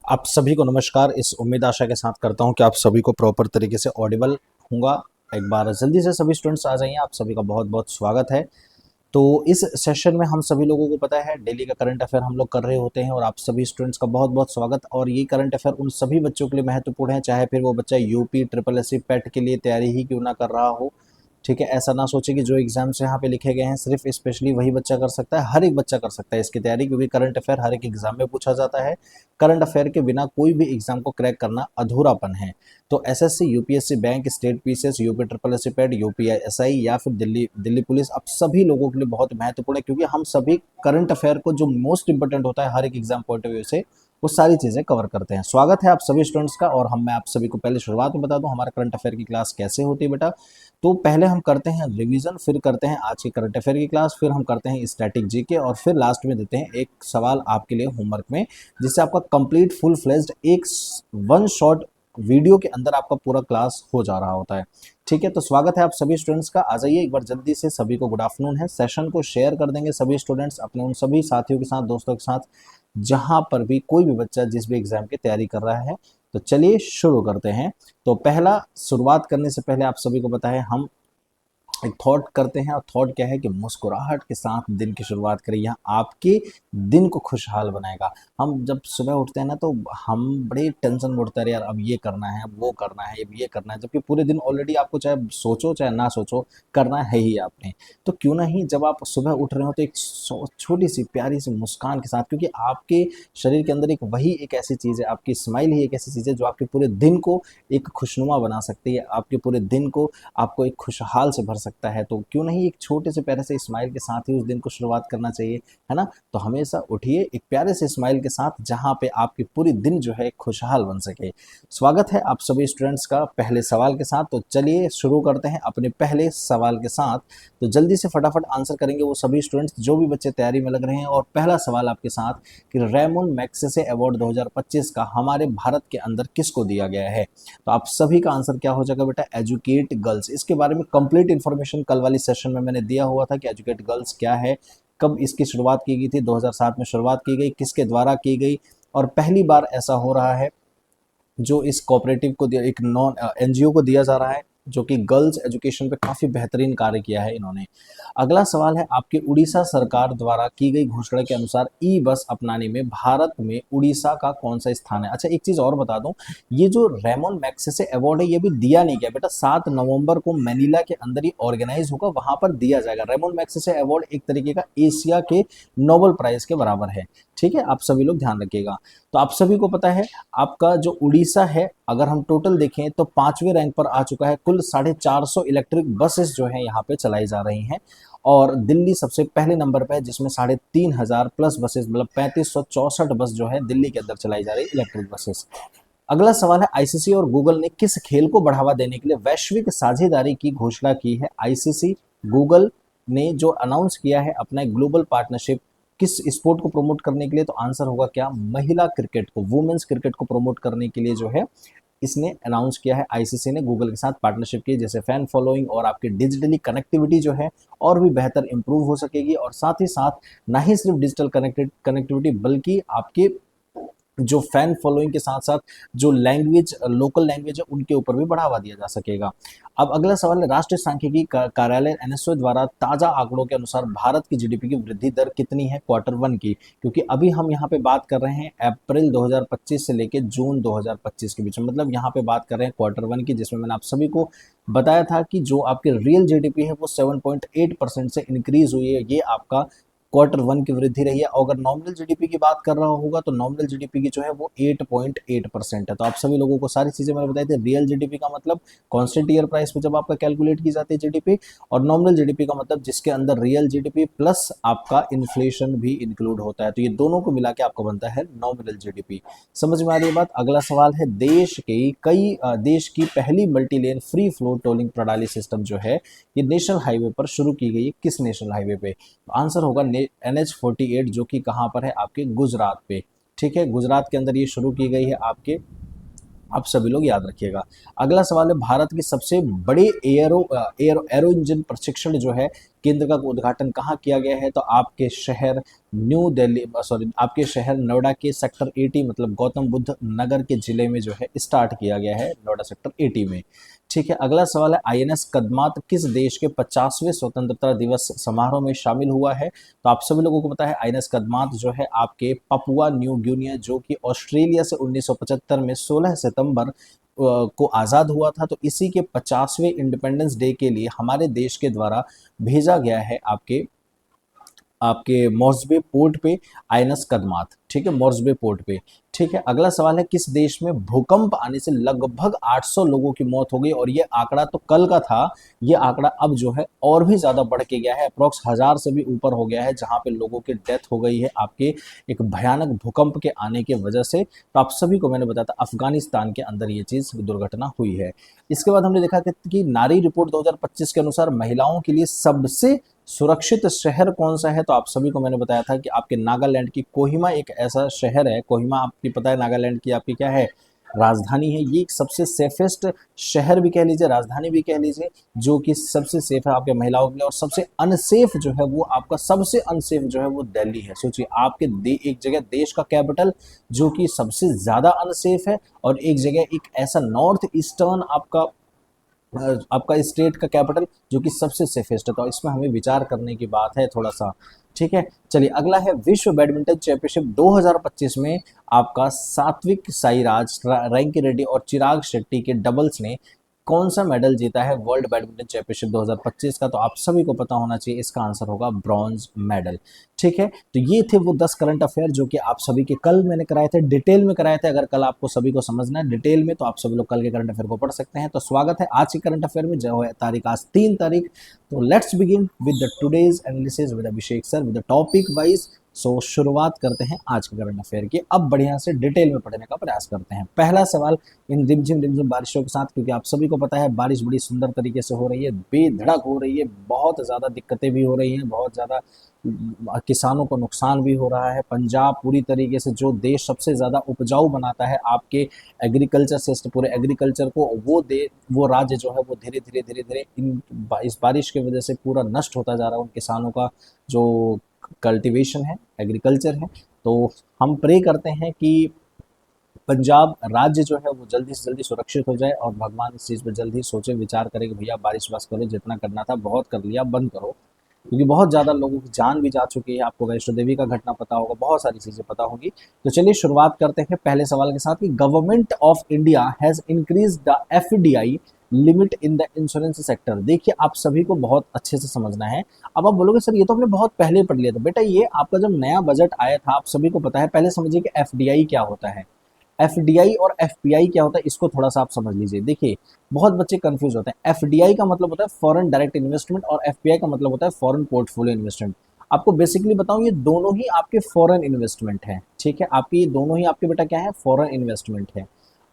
आप सभी को नमस्कार। इस उम्मीद आशा के साथ करता हूं कि आप सभी को प्रॉपर तरीके से ऑडिबल होगा। एक बार जल्दी से सभी स्टूडेंट्स आ जाइए। आप सभी का बहुत बहुत स्वागत है। तो इस सेशन में हम सभी लोगों को पता है डेली का करंट अफेयर हम लोग कर रहे होते हैं और आप सभी स्टूडेंट्स का बहुत बहुत स्वागत। और ये करंट अफेयर उन सभी बच्चों के लिए महत्वपूर्ण है, चाहे फिर वो बच्चा यूपी ट्रिपल एससी पेट के लिए तैयारी ही क्यों ना कर रहा हो। ठीक है, ऐसा ना सोचे कि जो एग्जाम्स यहाँ पे लिखे गए हैं सिर्फ स्पेशली वही बच्चा कर सकता है। हर एक बच्चा कर सकता है इसकी तैयारी, क्योंकि करंट अफेयर हर एक एग्जाम में पूछा जाता है। करंट अफेयर के बिना कोई भी एग्जाम को क्रैक करना अधूरापन है। तो SSC, UPSC, bank, state PCS, UP triple SC पेट, यूपीएसआई या फिर दिल्ली दिल्ली पुलिस, अब सभी लोगों के लिए बहुत महत्वपूर्ण है, क्योंकि हम सभी करंट अफेयर को जो मोस्ट इंपोर्टेंट होता है हर एक एग्जाम पॉइंट ऑफ व्यू से, वो सारी चीज़ें कवर करते हैं। स्वागत है आप सभी स्टूडेंट्स का। और मैं आप सभी को पहले शुरुआत में बता दूं हमारा करंट अफेयर की क्लास कैसे होती है बेटा। तो पहले हम करते हैं रिवीजन, फिर करते हैं आज की करंट अफेयर की क्लास, फिर हम करते हैं स्टैटिक जीके, और फिर लास्ट में देते हैं एक सवाल आपके लिए होमवर्क में, जिससे आपका कंप्लीट फुल फ्लेज्ड एक वन शॉट वीडियो के अंदर आपका पूरा क्लास हो जा रहा होता है। ठीक है, तो स्वागत है आप सभी स्टूडेंट्स का। आ जाइए एक बार जल्दी से। सभी को गुड आफ्टरनून है। सेशन को शेयर कर देंगे सभी स्टूडेंट्स अपने उन सभी साथियों के साथ, दोस्तों के साथ, जहां पर भी कोई भी बच्चा जिस भी एग्जाम की तैयारी कर रहा है। तो चलिए शुरू करते हैं। तो पहला, शुरुआत करने से पहले आप सभी को पता है हम एक थॉट करते हैं, और थॉट क्या है कि मुस्कुराहट के साथ दिन की शुरुआत करें, यह आपके दिन को खुशहाल बनाएगा। हम जब सुबह उठते हैं ना, तो हम बड़े टेंशन में उठते हैं, यार अब ये करना है, वो करना है, अब ये करना है, जबकि पूरे दिन ऑलरेडी आपको चाहे सोचो चाहे ना सोचो करना है ही आपने। तो क्यों ना ही जब आप सुबह उठ रहे हो तो एक छोटी सी प्यारी सी मुस्कान के साथ, क्योंकि आपके शरीर के अंदर एक ऐसी चीज़ है, आपकी स्माइल ही एक ऐसी चीज़ है जो आपके पूरे दिन को एक खुशनुमा बना सकती है, आपके पूरे दिन को आपको एक खुशहाल से भर सकता है। तो क्यों नहीं एक छोटे से प्यारे से स्माइल के साथ ही उस दिन को शुरुआत करना चाहिए, है ना। तो हमेशा उठिए एक प्यारे से स्माइल के साथ, जहां पे आपकी पूरी दिन जो है खुशहाल बन सके। स्वागत है आप सभी स्टूडेंट्स का पहले सवाल के साथ। तो चलिए शुरू करते हैं अपने पहले सवाल के साथ। तो जल्दी से फटाफट आंसर करेंगे वो सभी स्टूडेंट्स जो भी बच्चे तैयारी में लग रहे हैं। और पहला सवाल आपके साथ कि रेमन मैग्सेसे अवार्ड 2025 का हमारे भारत के अंदर किसको दिया गया है। तो आप सभी का आंसर क्या हो जाएगा बेटा, एजुकेट गर्ल्स। इसके बारे में कंप्लीट इन्फॉर्मेशन कल वाली सेशन में मैंने दिया हुआ था कि एजुकेट गर्ल्स क्या है, कब इसकी शुरुआत की गई थी। 2007 में शुरुआत की गई, किसके द्वारा की गई, और पहली बार ऐसा हो रहा है जो इस कोऑपरेटिव को दिया, एक नॉन एनजीओ को दिया जा रहा है, जो कि गर्ल्स एजुकेशन पे काफ़ी बेहतरीन कार्य किया है इन्होंने। अगला सवाल है आपके उड़ीसा सरकार द्वारा की गई घोषणा के अनुसार ई बस अपनाने में भारत में उड़ीसा का कौन सा स्थान है। अच्छा, एक चीज़ और बता दूं, ये जो रेमन मैग्सेसे अवार्ड है ये भी दिया नहीं गया बेटा। 7 नवंबर को मैनिला के अंदर ही ऑर्गेनाइज होगा, वहां पर दिया जाएगा। रेमन मैग्सेसे अवार्ड एक तरीके का एशिया के नोबेल प्राइज के बराबर है। ठीक है, आप सभी लोग ध्यान रखिएगा। तो आप सभी को पता है आपका जो उड़ीसा है, अगर हम टोटल देखें तो 5वें रैंक पर आ चुका है। कुल 450 इलेक्ट्रिक बसेस जो है यहाँ पे चलाई जा रही हैं। और दिल्ली सबसे पहले नंबर पे है, जिसमें 3,500 प्लस बसेस, मतलब 3564 बस जो है दिल्ली के अंदर चलाई जा रही है इलेक्ट्रिक बसेस। अगला सवाल है आईसीसी और गूगल ने किस खेल को बढ़ावा देने के लिए वैश्विक साझेदारी की घोषणा की है। आईसीसी, गूगल ने जो अनाउंस किया है अपना एक ग्लोबल पार्टनरशिप, किस स्पोर्ट को प्रमोट करने के लिए। तो आंसर होगा क्या, महिला क्रिकेट को, वुमेन्स क्रिकेट को प्रमोट करने के लिए जो है इसने अनाउंस किया है। आईसीसी ने गूगल के साथ पार्टनरशिप की, जैसे फैन फॉलोइंग और आपकी डिजिटली कनेक्टिविटी जो है और भी बेहतर इंप्रूव हो सकेगी। और साथ ही साथ ना ही सिर्फ डिजिटल कनेक्टिविटी, बल्कि आपके जो फैन फॉलोइंग के साथ साथ जो लैंग्वेज, लोकल लैंग्वेज है, उनके ऊपर भी बढ़ावा दिया जा सकेगा। अब अगला सवाल है राष्ट्रीय सांख्यिकी कार्यालय एनएसओ द्वारा ताजा आंकड़ों के अनुसार भारत की जीडीपी की वृद्धि दर कितनी है क्वार्टर वन की। क्योंकि अभी हम यहाँ पे बात कर रहे हैं अप्रैल 2025 से लेकर जून 2025 के बीच में, मतलब यहाँ पे बात कर रहे हैं क्वार्टर वन की, जिसमें मैंने आप सभी को बताया था कि जो आपके रियल जीडीपी है वो 7.8% से इंक्रीज हुई है। ये आपका क्वार्टर वन की वृद्धि रही है। और अगर नॉमिनल जीडीपी की बात कर रहा होगा तो नॉमिनल जीडीपी की जो है वो 8.8% है। तो आप सभी लोगों को सारी चीजें मैंने बताई थी। रियल जीडीपी का मतलब कांस्टेंट ईयर प्राइस पे जब आपका कैलकुलेट की जाती है जीडीपी, और नॉमिनल जीडीपी का मतलब जिसके अंदर रियल जीडीपी प्लस आपका इन्फ्लेशन भी इंक्लूड होता है। तो ये दोनों को मिला के आपको बनता है नॉमिनल जीडीपी। समझ में आ रही है बात। अगला सवाल है देश की पहली multi lane free flow tolling प्रणाली सिस्टम जो है ये नेशनल हाईवे पर शुरू की गई है। किस नेशनल हाईवे पे। आंसर होगा NH48, जो कि कहाँ पर है, आपके गुजरात पे। ठीक है, गुजरात के अंदर ये शुरू की गई है आपके, आप सभी लोग याद रखिएगा। अगला सवाल है भारत की सबसे बड़े एरो इंजन प्रशिक्षण जो है केंद्र का उद्घाटन कहाँ किया गया है? तो आपके शहर न्यू दिल्ली, सॉरी, आपके शहर नोएडा के सेक्टर 80 मतलब गौतम बुद्ध नगर के जिले में जो है स्टार्ट किया गया है, नोएडा सेक्टर 80 में। ठीक है, अगला सवाल है आईएनएस कदमात किस देश के 50वें स्वतंत्रता दिवस समारोह में शामिल हुआ है? तो आप सभी लोगों को पता है आईएनएस कदमात जो है आपके पपुआ न्यू गिनिया जो कि ऑस्ट्रेलिया से 1975 में 16 सितंबर को आज़ाद हुआ था। तो इसी के 50वें इंडिपेंडेंस डे के लिए हमारे देश के द्वारा भेजा गया है आपके आपके मॉर्सबे पोर्ट पे आईएनएस कदमात। ठीक है, मॉर्सबे पोर्ट पे। ठीक है, अगला सवाल है किस देश में भूकंप आने से लगभग 800 लोगों की मौत हो गई? और ये आंकड़ा तो कल का था, ये आंकड़ा अब जो है और भी ज्यादा बढ़ के गया है, अप्रोक्स 1000 से भी ऊपर हो गया है, जहां पे लोगों की डेथ हो गई है आपके एक भयानक भूकंप के आने की वजह से। तो आप सभी को मैंने बताया था अफगानिस्तान के अंदर ये चीज दुर्घटना हुई है। इसके बाद हमने देखा कि नारी रिपोर्ट 2025 के अनुसार महिलाओं के लिए सबसे सुरक्षित शहर कौन सा है? तो आप सभी को मैंने बताया था कि आपके नागालैंड की कोहिमा एक ऐसा शहर है, कोहिमा आपकी पता है नागालैंड की आपकी क्या है, राजधानी है। ये एक सबसे सेफेस्ट शहर भी कह लीजिए, राजधानी भी कह लीजिए, जो कि सबसे सेफ है आपके महिलाओं के लिए। और सबसे अनसेफ जो है वो आपका सबसे अनसेफ जो है वो दिल्ली है। सोचिए आपके एक जगह देश का कैपिटल जो कि सबसे ज्यादा अनसेफ है, और एक जगह एक ऐसा नॉर्थ ईस्टर्न आपका स्टेट का कैपिटल जो कि सबसे सेफेस्ट है। तो इसमें हमें विचार करने की बात है थोड़ा सा। ठीक है, चलिए अगला है विश्व बैडमिंटन चैंपियनशिप 2025 में आपका सात्विक साईराज, रैंकी रेड्डी और चिराग शेट्टी के डबल्स ने कौन सा मेडल जीता है वर्ल्ड बैडमिंटन चैंपियनशिप 2025 का? तो आप सभी को पता होना चाहिए, इसका आंसर होगा ब्रॉन्ज मेडल। ठीक है, तो ये थे वो 10 करंट अफेयर जो कि आप सभी के कल मैंने कराए थे, डिटेल में कराए थे। अगर कल आपको सभी को समझना है डिटेल में तो आप सभी लोग कल के करंट अफेयर को पढ़ सकते हैं। तो स्वागत है आज के करंट अफेयर में, जो है तारीख आज 3 तारीख। तो let's begin with the today's analysis with Abhishek sir with the topic wise. So शुरुआत करते हैं आज के करंट अफेयर की। अब बढ़िया से डिटेल में पढ़ने का प्रयास करते हैं। पहला सवाल इन रिमझिम बारिशों के साथ, क्योंकि आप सभी को पता है बारिश बड़ी सुंदर तरीके से हो रही है, बेधड़क हो रही है, बहुत ज़्यादा दिक्कतें भी हो रही हैं, बहुत ज़्यादा किसानों को नुकसान भी हो रहा है। पंजाब पूरी तरीके से जो देश सबसे ज़्यादा उपजाऊ बनाता है आपके एग्रीकल्चर से, पूरे एग्रीकल्चर को, वो राज्य जो है वो धीरे धीरे इस बारिश की वजह से पूरा नष्ट होता जा रहा है। उन किसानों का जो कल्टीवेशन है, एग्रीकल्चर है। तो हम प्रे करते हैं कि पंजाब राज्य जो है वो जल्दी से जल्दी सुरक्षित हो जाए, और भगवान इस चीज़ पर जल्दी सोचे विचार करें कि भैया बारिश बस करो, जितना करना था बहुत कर लिया, बंद करो। क्योंकि बहुत ज़्यादा लोगों की जान भी जा चुकी है। आपको वैष्णो देवी का घटना पता होगा, बहुत सारी चीज़ें पता होगी। तो चलिए शुरुआत करते हैं पहले सवाल के साथ कि government of India has increase the FDI limit in the insurance sector. देखिए आप सभी को बहुत अच्छे से समझना है। अब आप बोलोगे सर ये तो हमने बहुत पहले पढ़ लिया था। बेटा ये आपका जब नया बजट आया था आप सभी को पता है। पहले समझिए कि एफडीआई क्या होता है, एफडीआई और एफपीआई क्या होता है, इसको थोड़ा सा आप समझ लीजिए। देखिए बहुत बच्चे कंफ्यूज होते हैं। एफडीआई का मतलब होता है फॉरेन डायरेक्ट इन्वेस्टमेंट, और एफपीआई का मतलब होता है फॉरेन पोर्टफोलियो इन्वेस्टमेंट। आपको बेसिकली बताऊं ये दोनों ही आपके फॉरेन इन्वेस्टमेंट है। ठीक है, आपकी ये दोनों ही आपके बेटा क्या है, फॉरेन इन्वेस्टमेंट है।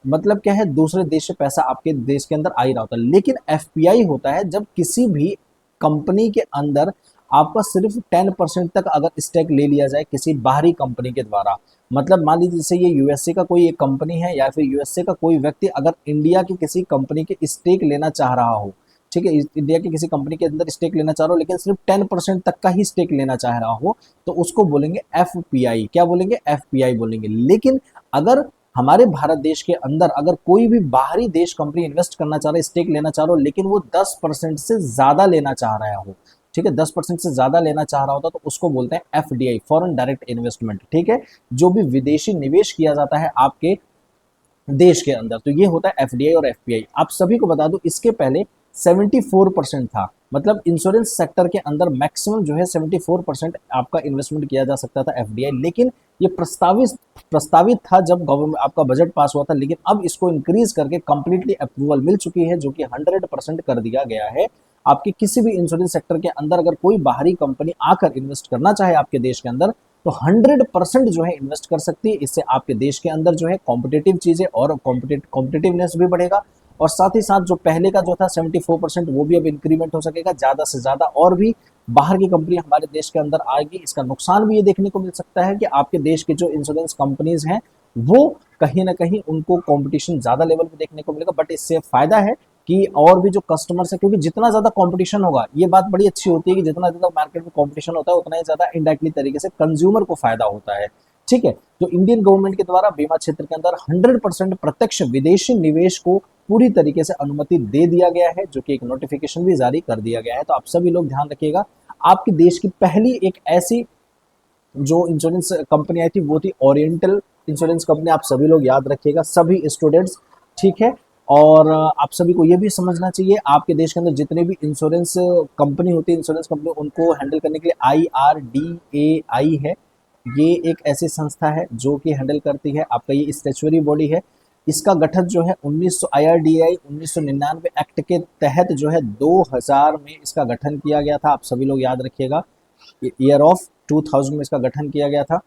मतलब क्या है, दूसरे देश से पैसा आपके देश के अंदर आ ही रहा होता है। लेकिन एफपीआई होता है जब किसी भी कंपनी के अंदर आपका सिर्फ 10% तक अगर स्टेक ले लिया जाए किसी बाहरी कंपनी के द्वारा। मतलब मान लीजिए जैसे ये यूएसए का कोई एक कंपनी है, या फिर यूएसए का कोई व्यक्ति अगर इंडिया की किसी कंपनी के स्टेक लेना चाह रहा हो, ठीक है, इंडिया की किसी कंपनी के अंदर स्टेक लेना चाह रहा हो, लेकिन सिर्फ 10% तक का ही स्टेक लेना चाह रहा हो, तो उसको बोलेंगे एफपीआई। क्या बोलेंगे, एफपीआई बोलेंगे। लेकिन अगर हमारे भारत देश के अंदर अगर कोई भी बाहरी देश कंपनी इन्वेस्ट करना चाह रहा है, स्टेक लेना चाह रहा हो, लेकिन वो 10% से ज्यादा लेना चाह रहा हो, ठीक है, 10% से ज्यादा लेना चाह रहा होता, तो उसको बोलते हैं एफडीआई, फॉरेन डायरेक्ट इन्वेस्टमेंट। ठीक है, जो भी विदेशी निवेश किया जाता है आपके देश के अंदर, तो ये होता है एफडीआई और एफपीआई। आप सभी को बता दूं इसके पहले 74% था। मतलब इंश्योरेंस सेक्टर के अंदर मैक्सिमम जो है 74% आपका इन्वेस्टमेंट किया जा सकता था एफडीआई। लेकिन ये प्रस्तावित था जब गवर्नमेंट आपका बजट पास हुआ था, लेकिन अब इसको इंक्रीज करके कंप्लीटली अप्रूवल मिल चुकी है, जो कि 100% कर दिया गया है। आपके किसी भी इंश्योरेंस सेक्टर के अंदर अगर कोई बाहरी कंपनी आकर इन्वेस्ट करना चाहे आपके देश के अंदर, तो 100% जो है इन्वेस्ट कर सकती है। इससे आपके देश के अंदर जो है कॉम्पिटेटिव चीजें और कॉम्पिटेटिवनेस भी बढ़ेगा, और साथ ही साथ जो पहले का जो था 74% वो भी अब इंक्रीमेंट हो सकेगा, ज्यादा से ज्यादा और भी बाहर की कंपनी हमारे देश के अंदर आएगी। इसका नुकसान भी ये देखने को मिल सकता है कि आपके देश के जो इंश्योरेंस कंपनीज हैं वो कहीं ना कहीं उनको कंपटीशन ज्यादा लेवल पे देखने को मिलेगा। बट इससे फायदा है कि और भी जो कस्टमर्स है, क्योंकि जितना ज्यादा कंपटीशन होगा, ये बात बड़ी अच्छी होती है कि जितना ज्यादा मार्केट में कंपटीशन होता है उतना ही ज्यादा इनडायरेक्टली तरीके से कंज्यूमर को फायदा होता है। ठीक है, तो इंडियन गवर्नमेंट के द्वारा बीमा क्षेत्र के अंदर 100% प्रत्यक्ष विदेशी निवेश को पूरी तरीके से अनुमति दे दिया गया है, जो कि एक नोटिफिकेशन भी जारी कर दिया गया है। तो आप सभी लोग ध्यान रखिएगा, आपके देश की पहली एक ऐसी जो इंश्योरेंस कंपनी आई थी वो थी ओरिएंटल इंश्योरेंस कंपनी। आप सभी लोग याद रखिएगा, सभी स्टूडेंट्स। ठीक है, और आप सभी को ये भी समझना चाहिए, आपके देश के अंदर जितने भी इंश्योरेंस कंपनी होती है, इंश्योरेंस कंपनी, उनको हैंडल करने के लिए IRDAI है। ये एक ऐसी संस्था है जो कि हैंडल करती है, आपका ये स्टैट्यूटरी बॉडी है। इसका गठन जो है 1900 IRDAI 1999 एक्ट के तहत जो है 2000 में इसका गठन किया गया था। आप सभी लोग याद रखिएगा, ईयर ऑफ 2000 में इसका गठन किया गया था।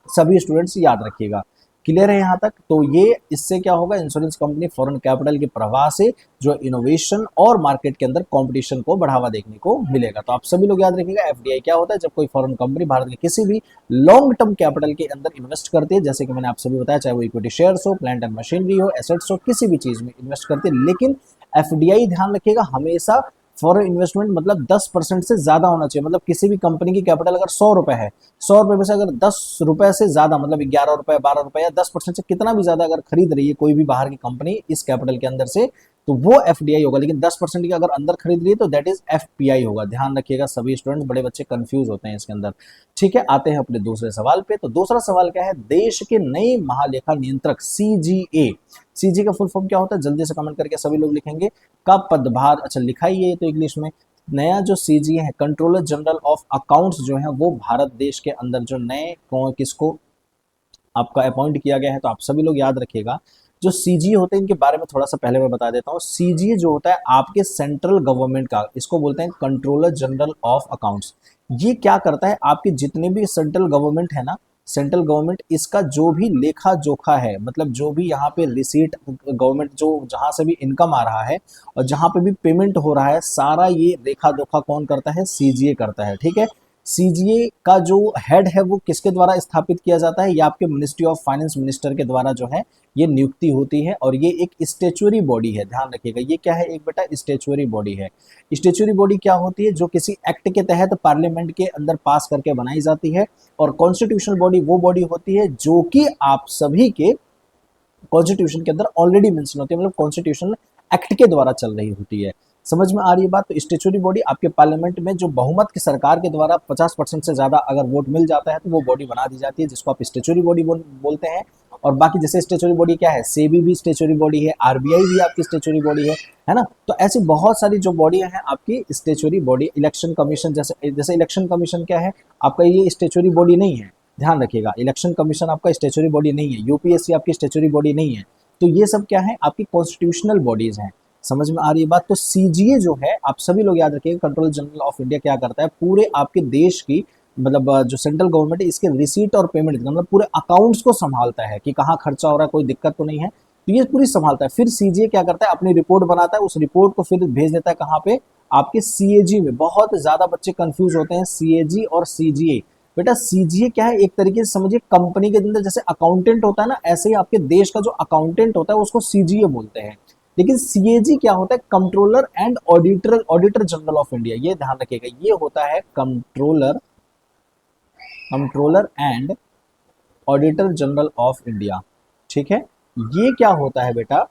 सभी स्टूडेंट्स याद रखिएगा। क्लियर है यहाँ तक? तो ये इससे क्या होगा, इंश्योरेंस कंपनी फॉरेन कैपिटल के प्रवाह से जो इनोवेशन और मार्केट के अंदर कंपटीशन को बढ़ावा देखने को मिलेगा। तो आप सभी लोग याद रखिएगा, एफडीआई क्या होता है, जब कोई फॉरेन कंपनी भारत के किसी भी लॉन्ग टर्म कैपिटल के अंदर इन्वेस्ट करती है, जैसे कि मैंने आप सभी बताया, चाहे वो इक्विटी शेयर्स हो, प्लांट एंड मशीनरी हो, एसेट्स हो, किसी भी चीज में इन्वेस्ट करती है। लेकिन एफडीआई ध्यान रखिएगा हमेशा फॉरेन इन्वेस्टमेंट मतलब 10% से ज्यादा होना चाहिए। मतलब किसी भी कंपनी की कैपिटल अगर 100 रुपए है, 100 रुपए में से अगर 10 रुपए से ज्यादा, मतलब 11 रुपए, 12 रुपए या 10% से कितना भी ज्यादा अगर खरीद रही है कोई भी बाहर की कंपनी इस कैपिटल के अंदर से, तो वो एफडीआई होगा। लेकिन 10% की अगर अंदर खरीद रही है तो दैट इज एफपीआई होगा। ध्यान रखिएगा, सभी स्टूडेंट्स, बड़े बच्चे कंफ्यूज होते हैं इसके अंदर। ठीक है, आते हैं अपने दूसरे सवाल पे। तो दूसरा सवाल क्या है, देश के नए महालेखा नियंत्रक सीजीए, सीजी का फुल फॉर्म क्या होता है, जल्दी से कमेंट करके सभी लोग लिखेंगे, का पदभार, अच्छा लिखा ही है तो इंग्लिश में। नया जो सीजीए है, कंट्रोलर जनरल ऑफ अकाउंट्स, जो है वो भारत देश के अंदर जो नए किसको आपका अपॉइंट किया गया है। तो आप सभी लोग याद रखिएगा, जो सीजीए होते हैं इनके बारे में थोड़ा सा पहले मैं बता देता हूँ। सीजीए जो होता है आपके सेंट्रल गवर्नमेंट का, इसको बोलते हैं कंट्रोलर जनरल ऑफ अकाउंट्स। ये क्या करता है, आपके जितने भी सेंट्रल गवर्नमेंट है ना, सेंट्रल गवर्नमेंट इसका जो भी लेखा जोखा है, मतलब जो भी यहाँ पे रिसीट गवर्नमेंट जो जहां से भी इनकम आ रहा है और जहां पे भी पेमेंट हो रहा है, सारा ये लेखा जोखा कौन करता है, सीजीए करता है। ठीक है, सीजीए का जो हेड है वो किसके द्वारा स्थापित किया जाता है, ये आपके मिनिस्ट्री ऑफ फाइनेंस मिनिस्टर के द्वारा जो है ये नियुक्ति होती है। और ये एक स्टेचुअरी बॉडी है, ध्यान रखिएगा, ये क्या है, एक बेटा स्टेचुअरी बॉडी है। स्टेचुअरी बॉडी क्या होती है, जो किसी एक्ट के तहत पार्लियामेंट के अंदर पास करके बनाई जाती है। और कॉन्स्टिट्यूशनल बॉडी वो बॉडी होती है जो कि आप सभी के कॉन्स्टिट्यूशन के अंदर ऑलरेडी मेंशन होती है, मतलब कॉन्स्टिट्यूशनल एक्ट के द्वारा चल रही होती है। समझ में आ रही है बात? तो स्टेचुअरी बॉडी आपके पार्लियामेंट में जो बहुमत की सरकार के द्वारा 50% से ज्यादा अगर वोट मिल जाता है तो वो बॉडी बना दी जाती है, जिसको आप स्टेचुअरी बॉडी बोलते हैं। और बाकी जैसे स्टेचुअरी बॉडी क्या है, सेबी भी स्टेचुअरी बॉडी है, आरबीआई भी आपकी स्टेचुअरी बॉडी है ना। तो ऐसी बहुत सारी जो बॉडियां हैं आपकी स्टेचुअरी बॉडी। इलेक्शन कमीशन, जैसे इलेक्शन कमीशन क्या है आपका, ये स्टेचुअरी बॉडी नहीं है, ध्यान रखिएगा, इलेक्शन कमीशन आपका स्टेचुअरी बॉडी नहीं है, यूपीएससी आपकी स्टेचुअरी बॉडी नहीं है। तो ये सब क्या है, आपकी कॉन्स्टिट्यूशनल बॉडीज हैं। समझ में आ रही है बात? तो सीजीए जो है, आप सभी लोग याद रखिएगा, कंट्रोलर जनरल ऑफ इंडिया क्या करता है, पूरे आपके देश की मतलब जो सेंट्रल गवर्नमेंट है इसके रिसीट और पेमेंट मतलब पूरे अकाउंट्स को संभालता है कि कहाँ खर्चा हो रहा है, कोई दिक्कत तो नहीं है, तो ये पूरी संभालता है। फिर सीजीए क्या करता है, अपनी रिपोर्ट बनाता है, उस रिपोर्ट को फिर भेज देता है कहाँ पे, आपके सीएजी में। बहुत ज्यादा बच्चे कंफ्यूज होते हैं सीएजी और सीजीए। बेटा सीजीए क्या है, एक तरीके से समझिए कंपनी के अंदर जैसे अकाउंटेंट होता है ना, ऐसे ही आपके देश का जो अकाउंटेंट होता है उसको सीजीए बोलते हैं। लेकिन सीएजी क्या होता है, controller and auditor general of India. ये ध्यान रखिएगा, ये होता है controller and auditor general of India. ठीक है, ये क्या होता है बेटा,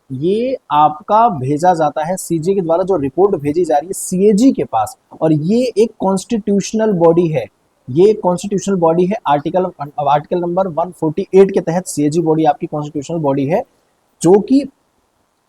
ये आपका भेजा जाता है सीजीए के द्वारा, जो रिपोर्ट भेजी जा रही है सीएजी के पास। और ये एक कॉन्स्टिट्यूशनल बॉडी है, ये कॉन्स्टिट्यूशनल बॉडी है। आर्टिकल नंबर 148 के तहत सीएजी बॉडी आपकी कॉन्स्टिट्यूशनल बॉडी है, जो कि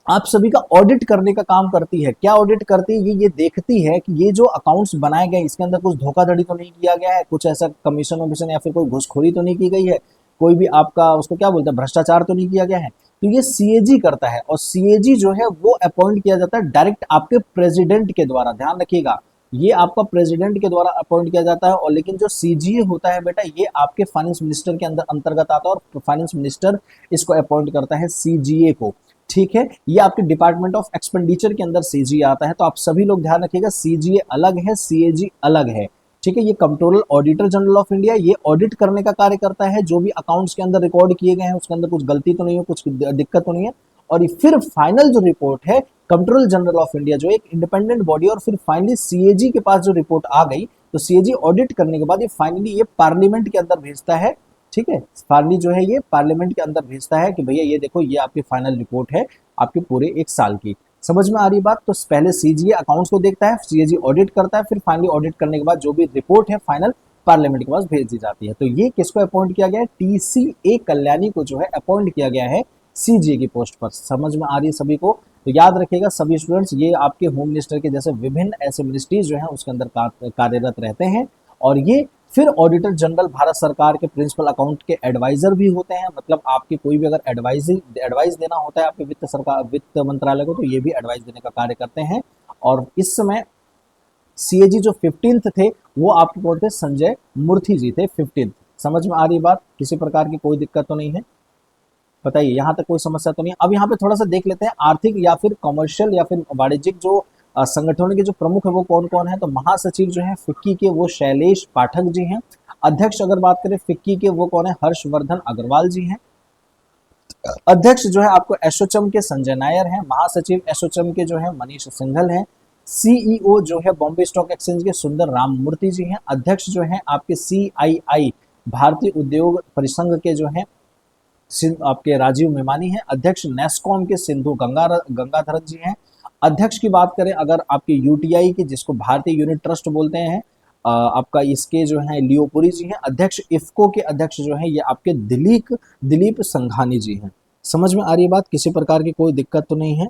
आप सभी का ऑडिट करने का काम करती है। क्या ऑडिट करती है, ये देखती है कि ये जो अकाउंट्स बनाए गए इसके अंदर कुछ धोखाधड़ी तो नहीं किया गया है, कुछ ऐसा कमीशन वमीशन या फिर कोई घुसखोरी तो नहीं की गई है, कोई भी आपका उसको क्या बोलते हैं भ्रष्टाचार तो नहीं किया गया है। तो ये सीएजी करता है। और सीएजी जो है वो अपॉइंट किया जाता है डायरेक्ट आपके प्रेसिडेंट के द्वारा। ध्यान रखिएगा, ये आपका प्रेसिडेंट के द्वारा अपॉइंट किया जाता है। और लेकिन जो सीजीए होता है बेटा, ये आपके फाइनेंस मिनिस्टर के अंदर अंतर्गत आता है और फाइनेंस मिनिस्टर इसको अपॉइंट करता है सीजीए को। ठीक है, ये आपके डिपार्टमेंट ऑफ एक्सपेंडिचर के अंदर सीजीए आता है। तो आप सभी लोग ध्यान रखिएगा, सीजीए अलग है, सीएजी अलग है। ठीक है, ये controller auditor general of India, ये ऑडिट करने का कार्य करता है, जो भी अकाउंट्स के अंदर रिकॉर्ड किए गए हैं उसके अंदर कुछ गलती तो नहीं है, कुछ दिक्कत तो नहीं है, और फिर फाइनल जो रिपोर्ट है कंट्रोल जनरल ऑफ इंडिया जो एक इंडिपेंडेंट बॉडी, और फिर फाइनली सीएजी के पास जो रिपोर्ट आ गई, तो सीएजी ऑडिट करने के बाद ये फाइनली ये पार्लियामेंट के अंदर भेजता है। ठीक है, फाइनली जो है ये पार्लियामेंट के अंदर भेजता है कि भैया ये देखो ये आपकी फाइनल रिपोर्ट है आपके पूरे एक साल की। समझ में आ रही बात? तो पहले सीजीए अकाउंट्स को देखता है, सीएजी ऑडिट करता है, फिर फाइनली ऑडिट करने के बाद जो भी रिपोर्ट है फाइनल पार्लियामेंट के पास भेज दी जाती है। तो ये किसको अपॉइंट किया गया है? टीसीए कल्याणी को जो है अपॉइंट किया गया है सीजीए की पोस्ट पर। समझ में आ रही है सभी को? तो याद रखिएगा सभी स्टूडेंट्स, ये आपके होम मिनिस्टर के जैसे विभिन्न ऐसे मिनिस्ट्रीज जो है उसके अंदर कार्यरत रहते हैं, और ये फिर ऑडिटर जनरल भारत सरकार के प्रिंसिपल अकाउंट के एडवाइजर भी होते हैं। मतलब आपके कोई भी अगर एडवाइस देना होता है आपके वित्त मंत्रालय को, तो ये भी एडवाइस देने का कार्य करते हैं। और इस समय सीएजी जो 15th थे वो आपके कौन थे? संजय मूर्ति जी थे 15th। समझ में आ रही बात? किसी प्रकार की कोई दिक्कत तो नहीं है? बताइए, यहाँ तक कोई समस्या तो नहीं? अब यहाँ पे थोड़ा सा देख लेते हैं आर्थिक या फिर कमर्शियल या फिर वाणिज्यिक जो संगठनों के जो प्रमुख है वो कौन कौन है। तो महासचिव जो है फिक्की के वो शैलेश पाठक जी हैं। अध्यक्ष अगर बात करें फिक्की के वो कौन है? हर्षवर्धन अग्रवाल जी हैं। अध्यक्ष जो है आपको एसोचैम के संजय नायर हैं। महासचिव एसोचैम के जो है मनीष सिंघल हैं। सीईओ जो है बॉम्बे स्टॉक एक्सचेंज के सुंदर राम मूर्ति जी हैं। अध्यक्ष जो है आपके सीआईआई भारतीय उद्योग परिसंघ के जो है आपके राजीव मेमानी हैं। अध्यक्ष नेस्कॉम के सिंधु गंगाधरन जी हैं। अध्यक्ष की बात करें अगर आपके यूटीआई के, जिसको भारतीय यूनिट ट्रस्ट बोलते हैं, आपका इसके जो है लियोपुरी जी हैं। अध्यक्ष इफ्को के अध्यक्ष जो है ये आपके दिलीप संघानी जी हैं। समझ में आ रही है बात? किसी प्रकार की कोई दिक्कत तो नहीं है?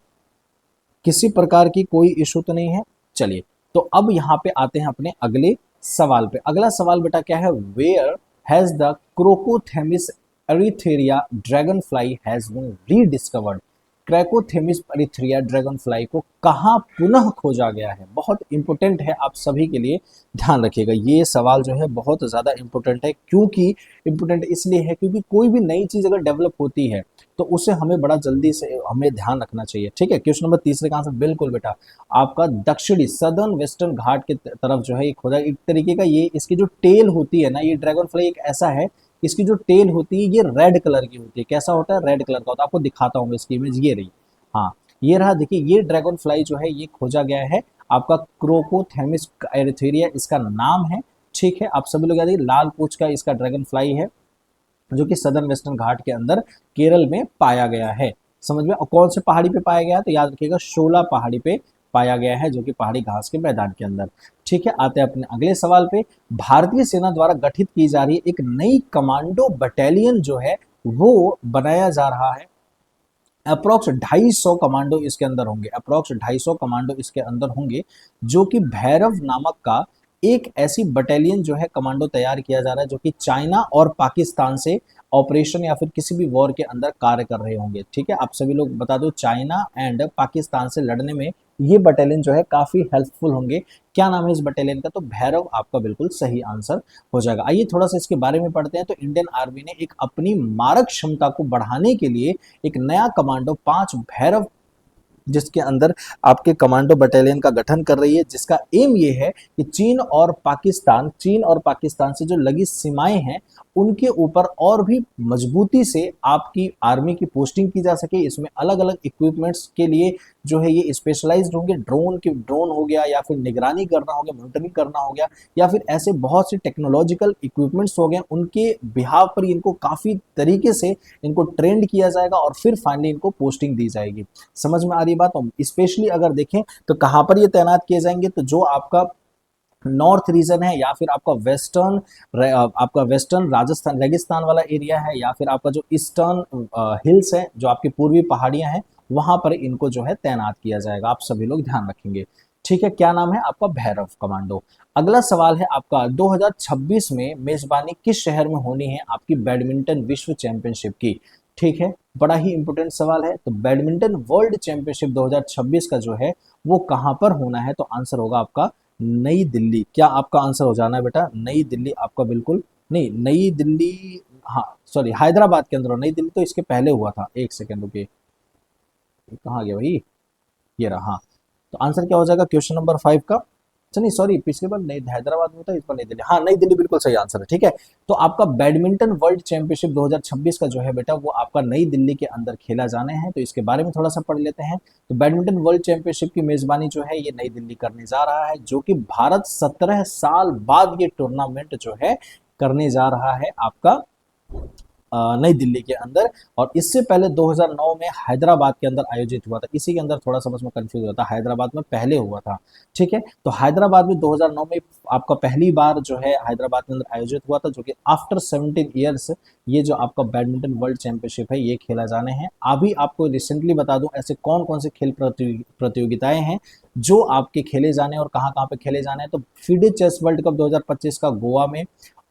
किसी प्रकार की कोई इशू तो नहीं है? चलिए, तो अब यहाँ पे आते हैं अपने अगले सवाल पे। अगला सवाल बेटा क्या है? Where has the Crocothemis erythraea dragonfly has been rediscovered. Crocothemis erythraea dragonfly को कहाँ पुनः खोजा गया है? बहुत इंपॉर्टेंट है, आप सभी के लिए ध्यान रखिएगा। ये सवाल जो है बहुत ज़्यादा इंपॉर्टेंट है। क्योंकि इंपॉर्टेंट इसलिए है क्योंकि कोई भी नई चीज़ अगर डेवलप होती है तो उसे हमें बड़ा जल्दी से हमें ध्यान रखना चाहिए। ठीक है, क्वेश्चन नंबर तीसरे का आंसर बिल्कुल बेटा आपका दक्षिणी सदर्न वेस्टर्न घाट के तरफ जो है ये खोदा। एक तरीके का ये इसकी जो टेल होती है ना, ये ड्रैगन फ्लाई एक ऐसा है, इसकी जो टेल होती है ये रेड कलर की होती है। कैसा होता है? रेड कलर का होता है। आपको दिखाता हूँ इसकी इमेज, ये रही। हाँ, ये रहा, देखिए ये ड्रैगन फ्लाई जो है ये खोजा गया है आपका क्रोकोथेमिस एरिथेरिया इसका नाम है। ठीक है, आप सभी लोग याद, लाल पूंछ का इसका ड्रैगन फ्लाई है जो कि सदर्न वेस्टर्न घाट के अंदर केरल में पाया गया है। समझ में? और कौन से पहाड़ी पे पाया गया है? तो याद रखिएगा शोला पहाड़ी पे पाया गया है, जो कि पहाड़ी घास के मैदान के अंदर। ठीक है, आते हैं अपने अगले सवाल पे। भारतीय सेना द्वारा गठित की जा रही एक नई कमांडो बटालियन जो है वो बनाया जा रहा है। अप्रोक्स 250 कमांडो इसके अंदर होंगे। अप्रोक्स 250 कमांडो इसके अंदर होंगे, जो कि भैरव नामक का एक ऐसी बटालियन जो है कमांडो तैयार किया जा रहा है जो कि चाइना और पाकिस्तान से ऑपरेशन या फिर किसी भी वॉर के अंदर कार्य कर रहे होंगे। ठीक है, आप सभी लोग बता दो चाइना एंड पाकिस्तान से लड़ने में ये बटालियन जो है काफी हेल्पफुल होंगे। क्या नाम है इस बटालियन का? तो भैरव आपका बिल्कुल सही आंसर हो जाएगा। आइए थोड़ा सा इसके बारे में पढ़ते हैं। तो इंडियन आर्मी ने एक अपनी मारक क्षमता को बढ़ाने के लिए एक नया कमांडो 5 भैरव जिसके अंदर आपके कमांडो बटालियन का गठन कर रही है, जिसका एम ये है कि चीन और पाकिस्तान से जो लगी सीमाएं हैं उनके ऊपर और भी मजबूती से आपकी आर्मी की पोस्टिंग की जा सके। इसमें अलग अलग इक्विपमेंट्स के लिए जो है ये स्पेशलाइज्ड होंगे। ड्रोन हो गया, या फिर निगरानी करना हो गया, मॉनिटरिंग करना हो गया, या फिर ऐसे बहुत से टेक्नोलॉजिकल इक्विपमेंट्स हो गए, उनके बिहाव पर इनको काफ़ी तरीके से इनको ट्रेंड किया जाएगा और फिर फाइनली इनको पोस्टिंग दी जाएगी। समझ में आ रही बात? स्पेशली अगर देखें तो कहाँ पर ये तैनात किए जाएंगे? तो जो आपका नॉर्थ रीजन है, या फिर आपका वेस्टर्न राजस्थान रेगिस्तान वाला एरिया है, या फिर आपका जो ईस्टर्न हिल्स है, जो आपकी पूर्वी पहाड़ियां हैं, वहां पर इनको जो है तैनात किया जाएगा। आप सभी लोग ध्यान रखेंगे। ठीक है, क्या नाम है आपका? भैरव कमांडो। अगला सवाल है आपका 2026 में मेजबानी किस शहर में होनी है आपकी बैडमिंटन विश्व चैंपियनशिप की? ठीक है, बड़ा ही इंपॉर्टेंट सवाल है। तो बैडमिंटन वर्ल्ड चैंपियनशिप 2026 का जो है वो कहां पर होना है? तो आंसर होगा आपका नई दिल्ली। क्या आपका आंसर हो जाना है बेटा? नई दिल्ली आपका बिल्कुल नहीं, नई दिल्ली, हाँ सॉरी, हैदराबाद के अंदर। नई दिल्ली तो इसके पहले हुआ था। एक सेकेंड रुकिए, कहाँ गया भाई? ये रहा। हाँ, तो आंसर क्या हो जाएगा क्वेश्चन नंबर 5 का? अच्छा नहीं सॉरी, पिछली बार नई हैदराबाद में था, इस बार नई दिल्ली, हाँ नई दिल्ली बिल्कुल सही आंसर है, ठीक है। तो आपका बैडमिंटन वर्ल्ड चैंपियनशिप 2026 का जो है बेटा वो आपका नई दिल्ली के अंदर खेला जाने हैं, तो इसके बारे में थोड़ा सा पढ़ लेते हैं। तो बैडमिंटन वर्ल्ड चैंपियनशिप की मेजबानी जो है ये नई दिल्ली करने जा रहा है, जो कि भारत 17 साल बाद ये टूर्नामेंट जो है करने जा रहा है आपका नई दिल्ली के अंदर। और इससे पहले 2009 में हैदराबाद के अंदर आयोजित हुआ था, इसी के अंदर थोड़ा सा बस मैं कंफ्यूज हुआ था, हैदराबाद में पहले हुआ था, ठीक है। तो हैदराबाद में 2009 में आपका पहली बार जो है हैदराबाद के अंदर आयोजित हुआ था, जो कि आफ्टर 17 ईयर्स ये जो आपका बैडमिंटन वर्ल्ड चैंपियनशिप है ये खेला जाने हैं। अभी आपको रिसेंटली बता दूं ऐसे कौन कौन से खेल प्रतियोगिताएं हैं जो आपके खेले जाने और कहाँ कहाँ पे खेले जाने हैं। तो फीडे चेस वर्ल्ड कप 2025 का गोवा में,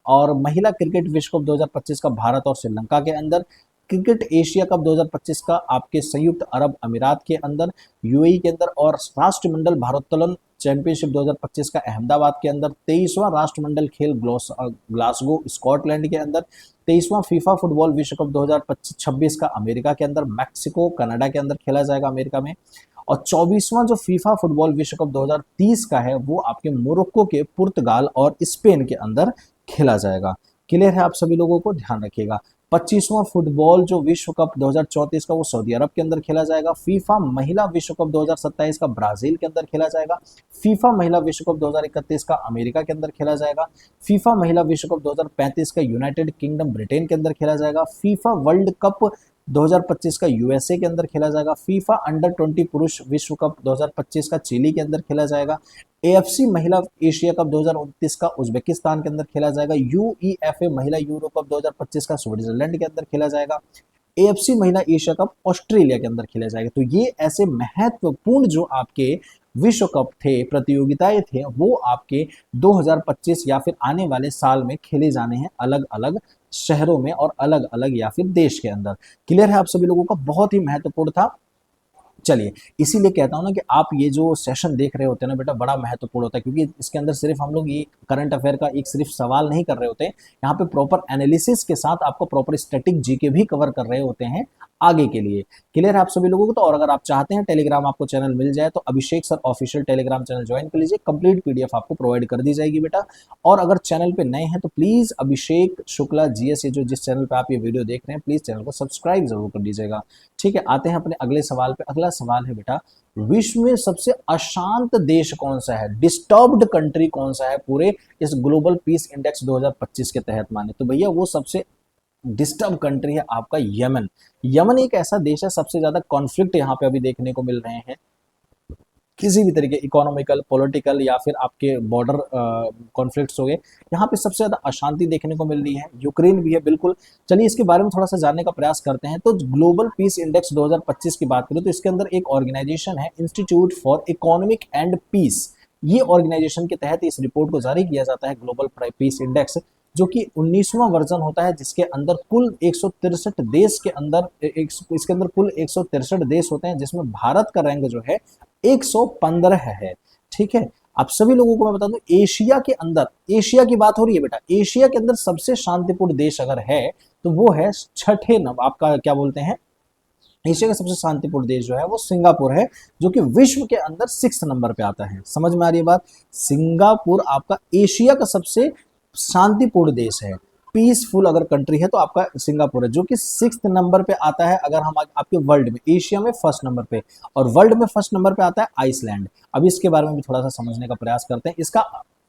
और महिला क्रिकेट विश्व कप 2025 का भारत और श्रीलंका के अंदर, क्रिकेट एशिया कप 2025 का आपके संयुक्त अरब अमीरात के अंदर, यूएई के अंदर, और राष्ट्रमंडल भारोत्तोलन चैंपियनशिप 2025 का अहमदाबाद के अंदर, 23वां राष्ट्रमंडल खेल ग्लासगो स्कॉटलैंड के अंदर, 23वां फीफा फुटबॉल विश्व कप 2026 का अमेरिका के अंदर, मैक्सिको कनाडा के अंदर खेला जाएगा अमेरिका में, और 24वां जो फीफा फुटबॉल विश्व कप 2030 का है वो आपके मोरक्को के पुर्तगाल और स्पेन के अंदर खेला जाएगा। क्लियर है आप सभी लोगों को, ध्यान रखिएगा। 25वां फुटबॉल जो विश्व कप 2034 का वो सऊदी अरब के अंदर खेला जाएगा। फीफा महिला विश्व कप 2027 का ब्राजील के अंदर खेला जाएगा। फीफा महिला विश्व कप 2031 का अमेरिका के अंदर खेला जाएगा। फीफा महिला विश्व कप 2035 का यूनाइटेड किंगडम ब्रिटेन के अंदर खेला जाएगा। फीफा वर्ल्ड कप 2025 का यूएसए के अंदर खेला जाएगा। फीफा अंडर 20 पुरुष विश्व कप 2025 का चिली के अंदर खेला जाएगा। एएफसी महिला एशिया कप 2029 का उज्बेकिस्तान के अंदर खेला जाएगा। यूईएफए महिला यूरो कप 2025 का स्विट्जरलैंड के अंदर खेला जाएगा। एएफसी महिला एशिया कप ऑस्ट्रेलिया के अंदर खेला जाएगा। तो ये ऐसे महत्वपूर्ण जो आपके विश्व कप थे, प्रतियोगिताएं थे, वो आपके 2025 या फिर आने वाले साल में खेले जाने हैं अलग अलग शहरों में और अलग अलग या फिर देश के अंदर। क्लियर है आप सभी लोगों का, बहुत ही महत्वपूर्ण था। चलिए, इसीलिए कहता हूं ना कि आप ये जो सेशन देख रहे होते हैं ना बेटा बड़ा महत्वपूर्ण होता है, क्योंकि इसके अंदर सिर्फ हम लोग ये करंट अफेयर का एक सिर्फ सवाल नहीं कर रहे होते हैं, यहाँ पे प्रॉपर एनालिसिस के साथ आपको प्रॉपर स्टैटिक जीके भी कवर कर रहे होते हैं आगे के लिए। क्लियर है आप सभी लोगों को। तो और अगर आप चाहते हैं टेलीग्राम आपको चैनल मिल जाए तो Abhishek sir official Telegram channel join कर लीजिए, कंप्लीट पीडीएफ आपको प्रोवाइड कर दी जाएगी बेटा। और अगर चैनल पे नए हैं तो प्लीज अभिषेक शुक्ला जीएस, जो जिस चैनल पे आप ये वीडियो देख रहे हैं, प्लीज चैनल को सब्सक्राइब जरूर कर दीजिएगा। ठीक है, आते हैं अपने अगले सवाल पे। अगला सवाल है बेटा, विश्व में सबसे अशांत देश कौन सा है, डिस्टर्ब्ड कंट्री कौन सा है पूरे इस ग्लोबल पीस इंडेक्स 2025 के तहत माने? तो भैया वो सबसे डिस्टर्ब कंट्री है आपका यमन। यमन एक ऐसा देश है, सबसे ज्यादा कॉन्फ्लिक्ट यहाँ पे अभी देखने को मिल रहे हैं, किसी भी तरीके इकोनॉमिकल, पॉलिटिकल या फिर आपके बॉर्डर कॉन्फ्लिक्ट्स हो गए, यहाँ पे सबसे ज्यादा अशांति देखने को मिल रही है। यूक्रेन भी है बिल्कुल। चलिए इसके बारे में थोड़ा सा जानने का प्रयास करते हैं। तो ग्लोबल पीस इंडेक्स 2025 की बात करें तो इसके अंदर एक ऑर्गेनाइजेशन है, institute for economic and peace. ये ऑर्गेनाइजेशन के तहत इस रिपोर्ट को जारी किया जाता है, ग्लोबल पीस इंडेक्स, जो कि 19वां वर्जन होता है, जिसके अंदर कुल 163 देश के अंदर इसके अंदर कुल 163 देश होते हैं, जिसमें भारत का रैंक जो है 115 है। ठीक है, आप सभी लोगों को मैं बता दूं, एशिया के अंदर, एशिया की बात हो रही है बेटा, एशिया के अंदर सबसे शांतिपूर्ण देश अगर है तो वो है छठे नंबर, आपका क्या बोलते हैं, एशिया का सबसे शांतिपूर्ण देश जो है वो सिंगापुर है, जो कि विश्व के अंदर 6 नंबर पे आता है। समझ में आ रही है बात? सिंगापुर आपका एशिया का सबसे शांतिपूर्ण देश है, पीसफुल अगर कंट्री है तो आपका सिंगापुर है, जो कि 6 नंबर पे आता है। अगर हम आपके वर्ल्ड में, एशिया में फर्स्ट नंबर पे, और वर्ल्ड में फर्स्ट नंबर पे आता है आइसलैंड। अब इसके बारे में भी थोड़ा सा समझने का प्रयास करते हैं। इसका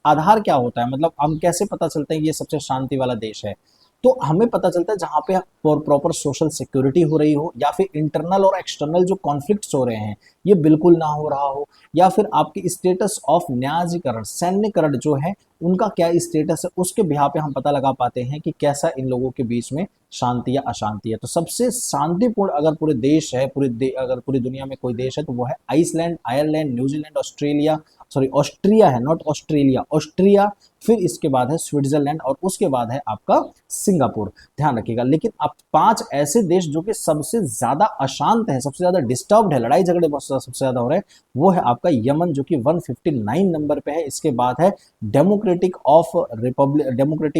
आधार क्या होता है, मतलब हम कैसे पता चलते हैं कि ये सबसे शांति वाला देश है? तो हमें पता चलता है जहां पे प्रॉपर सोशल सिक्योरिटी हो रही हो, या फिर इंटरनल और एक्सटर्नल जो कॉन्फ्लिक्ट्स हो रहे हैं ये बिल्कुल ना हो रहा हो, या फिर आपकी स्टेटस ऑफ न्यायाधिकरण, सैन्यकरण जो है उनका क्या स्टेटस है, उसके बिहार पे हम पता लगा पाते हैं कि कैसा इन लोगों के बीच में शांति या अशांति है। तो सबसे शांतिपूर्ण अगर पूरे देश है, अगर पूरी दुनिया में कोई देश है तो वो है Iceland, Ireland, New Zealand, Australia, sorry Austria है, नॉट ऑस्ट्रेलिया, ऑस्ट्रिया, फिर इसके बाद है स्विट्जरलैंड, और उसके बाद है आपका सिंगापुर। ध्यान रखिएगा। लेकिन अब 5 ऐसे देश जो कि सबसे ज्यादा अशांत है, सबसे ज्यादा डिस्टर्ब्ड है, लड़ाई झगड़े सबसे ज्यादा हो रहे हैं, वो है आपका यमन, जो कि 159 नंबर पे है। इसके बाद है डेमोक्रेटिक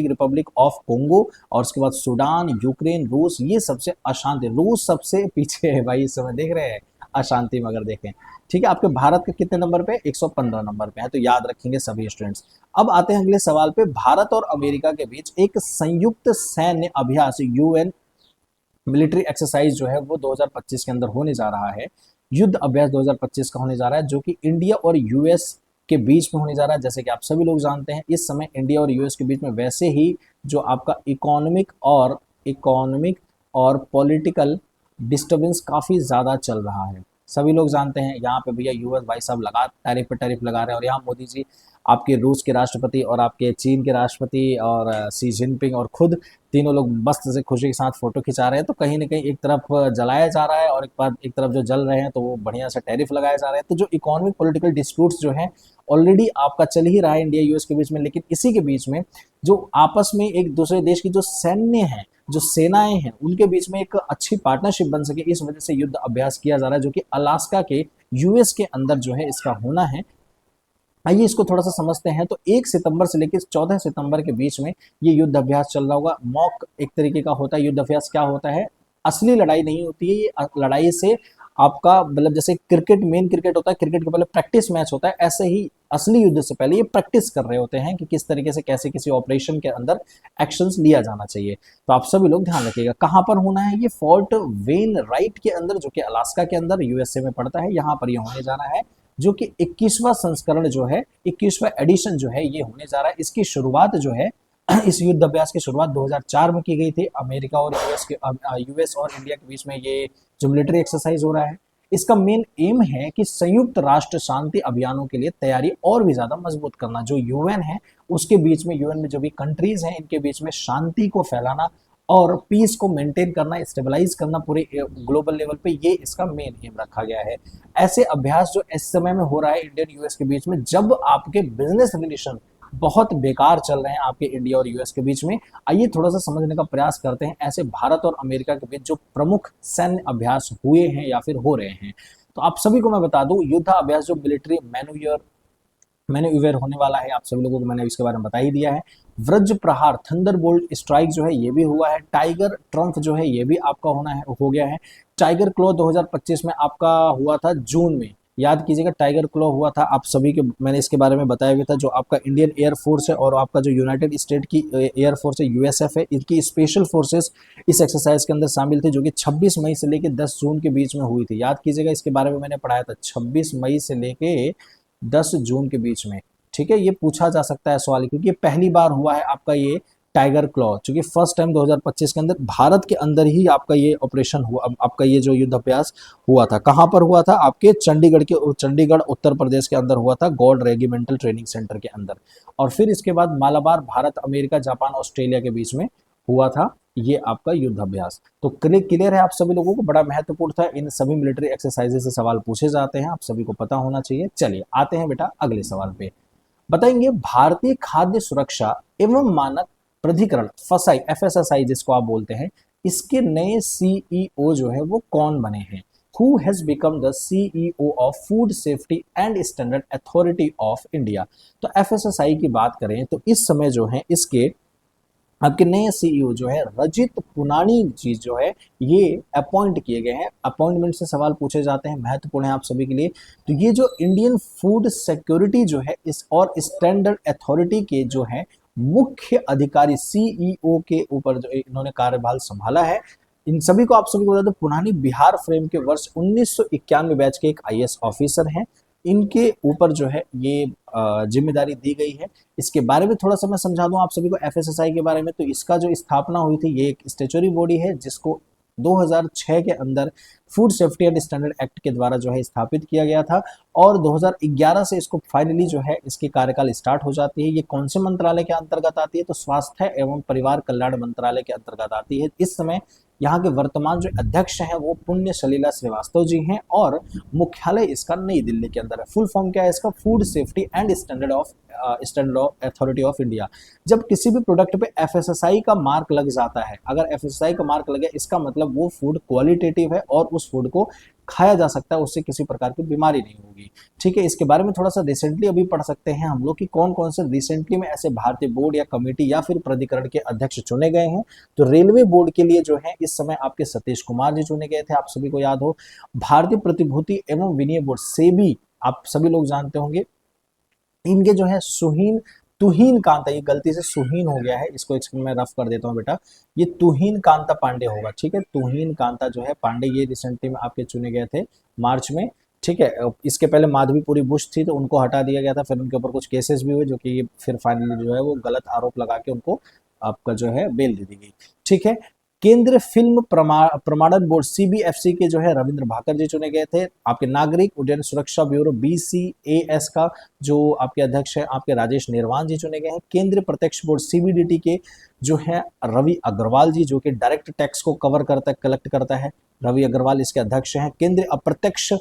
रिपब्लिक ऑफ कोंगो, और उसके बाद सूडान, यूक्रेन, रूस, ये सबसे अशांत है। रूस सबसे पीछे है भाई, इस समय देख रहे हैं, अशांति में अगर देखें। ठीक है, आपके भारत के कितने नंबर पे, 115 नंबर पे है, तो याद रखेंगे सभी स्टूडेंट्स। अब आते हैं अगले सवाल पे। भारत और अमेरिका के बीच एक संयुक्त सैन्य अभ्यास यूएन मिलिट्री एक्सरसाइज जो है वो 2025 के अंदर होने जा रहा है। युद्ध अभ्यास 2025 का होने जा रहा है, जो कि इंडिया और यूएस के बीच में होने जा रहा है। जैसे कि आप सभी लोग जानते हैं, इस समय इंडिया और यूएस के बीच में वैसे ही जो आपका इकोनॉमिक और पॉलिटिकल डिस्टर्बेंस काफ़ी ज़्यादा चल रहा है। सभी लोग जानते हैं, यहाँ पे भैया यूएस भाई साहब लगा टैरिफ पे टैरिफ लगा रहे हैं, और यहाँ मोदी जी आपके रूस के राष्ट्रपति और आपके चीन के राष्ट्रपति और सी जिनपिंग और खुद तीनों लोग मस्त से खुशी के साथ फोटो खिंचा रहे हैं। तो कहीं ना कहीं एक तरफ जलाया जा रहा है और एक तरफ जो जल रहे हैं तो वो बढ़िया से टैरिफ लगाए जा रहे हैं। तो जो इकोनॉमिक पॉलिटिकल डिस्प्यूट्स जो हैं ऑलरेडी आपका चल ही रहा है इंडिया यूएस के बीच में, लेकिन इसी के बीच में जो आपस में एक दूसरे देश की जो सैन्य है, जो सेनाएं हैं, उनके बीच में एक अच्छी पार्टनरशिप बन सके, इस वजह से युद्ध अभ्यास किया जा रहा है, जो कि अलास्का के यूएस के अंदर जो है इसका होना है। आइए इसको थोड़ा सा समझते हैं। तो 1 सितंबर से लेकर 14 सितंबर के बीच में ये युद्ध अभ्यास चल रहा होगा। मॉक एक तरीके का होता है। युद्ध अभ्यास क्या होता है, असली लड़ाई नहीं होती है, ये लड़ाई से आपका मतलब जैसे क्रिकेट, मेन क्रिकेट होता है, क्रिकेट के पहले प्रैक्टिस मैच होता है, ऐसे ही असली युद्ध से पहले ये प्रैक्टिस कर रहे होते हैं कि किस तरीके से कैसे किसी ऑपरेशन के अंदर एक्शंस लिया जाना चाहिए। तो आप सभी लोग ध्यान रखिएगा। कहाँ पर होना है, ये फोर्ट वेन राइट के अंदर, जो कि अलास्का के अंदर यूएसए में पड़ता है, यहाँ पर ये होने जाना है, जो कि 21वां संस्करण जो है, 21वां एडिशन जो है ये होने जा रहा है। इसकी शुरुआत जो है इस युद्ध अभ्यास की शुरुआत 2004 में की गई थी। अमेरिका और यूएस और इंडिया के बीच में ये जो मिलिट्री एक्सरसाइज हो रहा है, इसका मेन एम है कि संयुक्त राष्ट्र शांति अभियानों के लिए तैयारी और भी ज्यादा मजबूत करना। जो यूएन है उसके बीच में, यूएन में जो भी कंट्रीज हैं इनके बीच में शांति को फैलाना और पीस को मेंटेन करना, स्टेबलाइज करना पूरे ग्लोबल लेवल पे, ये इसका मेन एम रखा गया है। ऐसे अभ्यास जो इस समय में हो रहा है इंडियन यूएस के बीच में, जब आपके बिजनेस रिलेशन बहुत बेकार चल रहे हैं आपके इंडिया और यूएस के बीच में, आइए थोड़ा सा समझने का प्रयास करते हैं ऐसे भारत और अमेरिका के बीच जो प्रमुख सैन्य अभ्यास हुए हैं या फिर हो रहे हैं। तो आप सभी को मैं बता दूं, युद्ध अभ्यास जो मिलिट्री मैन्यूवर होने वाला है, आप सभी लोगों को मैंने इसके बारे में बता ही दिया है। वज्र प्रहार, थंडरबोल्ट स्ट्राइक जो है ये भी हुआ है। टाइगर ट्रम्प जो है ये भी आपका हो गया है। टाइगर क्लॉ 2025 में आपका हुआ था जून में, याद कीजिएगा, टाइगर क्लॉ हुआ था। आप सभी के मैंने इसके बारे में बताया हुआ था। जो आपका इंडियन एयरफोर्स है और आपका जो यूनाइटेड स्टेट की एयरफोर्स है यूएसएफ है, इनकी स्पेशल फोर्सेस इस एक्सरसाइज के अंदर शामिल थी, जो कि 26 मई से लेकर 10 जून के बीच में हुई थी। याद कीजिएगा, इसके बारे में मैंने पढ़ाया था, 26 मई से लेके 10 जून के बीच में। ठीक है, ये पूछा जा सकता है सवाल, क्योंकि पहली बार हुआ है आपका ये टाइगर क्लॉ, चूंकि फर्स्ट टाइम 2025 के अंदर भारत के अंदर ही आपका ये ऑपरेशन हुआ। आपका ये जो युद्ध अभ्यास हुआ था, कहां पर हुआ था, आपके चंडीगढ़ उत्तर प्रदेश के अंदर हुआ था, गॉड रेजिमेंटल ट्रेनिंग सेंटर के अंदर। और फिर इसके बाद Malabar, Bharat, America, Japan, Australia के बीच में हुआ था ये आपका युद्ध अभ्यास। तो क्लियर है आप सभी लोगों को, बड़ा महत्वपूर्ण था। इन सभी मिलिट्री एक्सरसाइजेज से सवाल पूछे जाते हैं, आप सभी को पता होना चाहिए। चलिए आते हैं बेटा अगले सवाल पे। बताएंगे, भारतीय खाद्य सुरक्षा एवं मानक प्राधिकरण फसाई, एफएसएसआई जिसको आप बोलते हैं, इसके नए सीईओ जो है वो कौन बने हैं? Who has become the CEO of Food Safety and Standard Authority of India? तो एफएसएसआई की बात करें तो इस समय जो है इसके आपके नए सीईओ जो है रजित पुनानी जी जो है ये अपॉइंट किए गए हैं। अपॉइंटमेंट से सवाल पूछे जाते हैं, महत्वपूर्ण है आप सभी के लिए। तो ये जो इंडियन फूड सिक्योरिटी जो है इस और स्टैंडर्ड अथॉरिटी के जो है मुख्य अधिकारी, सीईओ के ऊपर जो इन्होंने कार्यभार संभाला है, इन सभी को आप सभी को बता दें, पुनानी बिहार फ्रेम के वर्ष 1991 बैच के एक आईएएस ऑफिसर हैं। इनके ऊपर जो है ये जिम्मेदारी दी गई है। इसके बारे में थोड़ा सा मैं समझा दूं आप सभी को एफएसएसआई के बारे में। तो इसका जो स्थापना हुई थी, ये एक स्टेचुरी बॉडी है जिसको 2006 के अंदर food safety and standard act के द्वारा जो है स्थापित किया गया था, और 2011 से इसको फाइनली जो है इसकी कार्यकाल स्टार्ट हो जाती है। ये कौन से मंत्रालय के अंतर्गत आती है? तो स्वास्थ्य एवं परिवार कल्याण मंत्रालय के अंतर्गत आती है। इस समय यहाँ के वर्तमान जो अध्यक्ष हैं वो पुण्य सलीला श्रीवास्तव जी हैं, और मुख्यालय इसका नई दिल्ली के अंदर है। फुल फॉर्म क्या है इसका? Food safety and standard authority of India. जब किसी भी प्रोडक्ट पे एफएसएसआई का मार्क लग जाता है, अगर एफएसएसआई का मार्क लगे, इसका मतलब वो फूड क्वालिटेटिव है और उस फूड को खाया जा सकता है, उससे किसी प्रकार की बीमारी नहीं होगी। ठीक है, इसके बारे में थोड़ा सा रिसेंटली अभी पढ़ सकते हैं हम लोग कि कौन कौन से रिसेंटली में ऐसे भारतीय बोर्ड या कमेटी या फिर प्राधिकरण के अध्यक्ष चुने गए हैं। तो रेलवे बोर्ड के लिए जो है इस समय आपके सतीश कुमार जी चुने गए थे, आप सभी को याद हो। भारतीय प्रतिभूति एवं विनिमय बोर्ड सेबी, आप सभी लोग जानते होंगे, इनके जो है सुहीन तुहीन कांता, ये गलती से सुहीन हो गया है, इसको एक सेकंड में रफ कर देता हूँ बेटा, ये तुहीन कांता पांडे होगा। ठीक है, तुहीन कांता जो है पांडे, ये रिसेंटली में आपके चुने गए थे मार्च में। ठीक है, इसके पहले माधवीपुरी बुश थी तो उनको हटा दिया गया था, फिर उनके ऊपर कुछ केसेस भी हुए जो कि फिर फाइनली जो है वो गलत आरोप लगा के उनको आपका जो है बेल दे दी गई। ठीक है, केंद्रीय फिल्म प्रमाणन बोर्ड सीबीएफसी के जो है रविंद्र भाकर जी चुने गए थे। आपके नागरिक उड्डयन सुरक्षा ब्यूरो बीसीएएस का जो आपके अध्यक्ष है आपके राजेश निर्वाण जी चुने गए हैं। केंद्रीय प्रत्यक्ष बोर्ड सीबीडीटी के जो है रवि अग्रवाल जी, जो कि डायरेक्ट टैक्स को कवर करता है, कलेक्ट करता है, रवि अग्रवाल इसके अध्यक्ष हैं। केंद्रीय अप्रत्यक्ष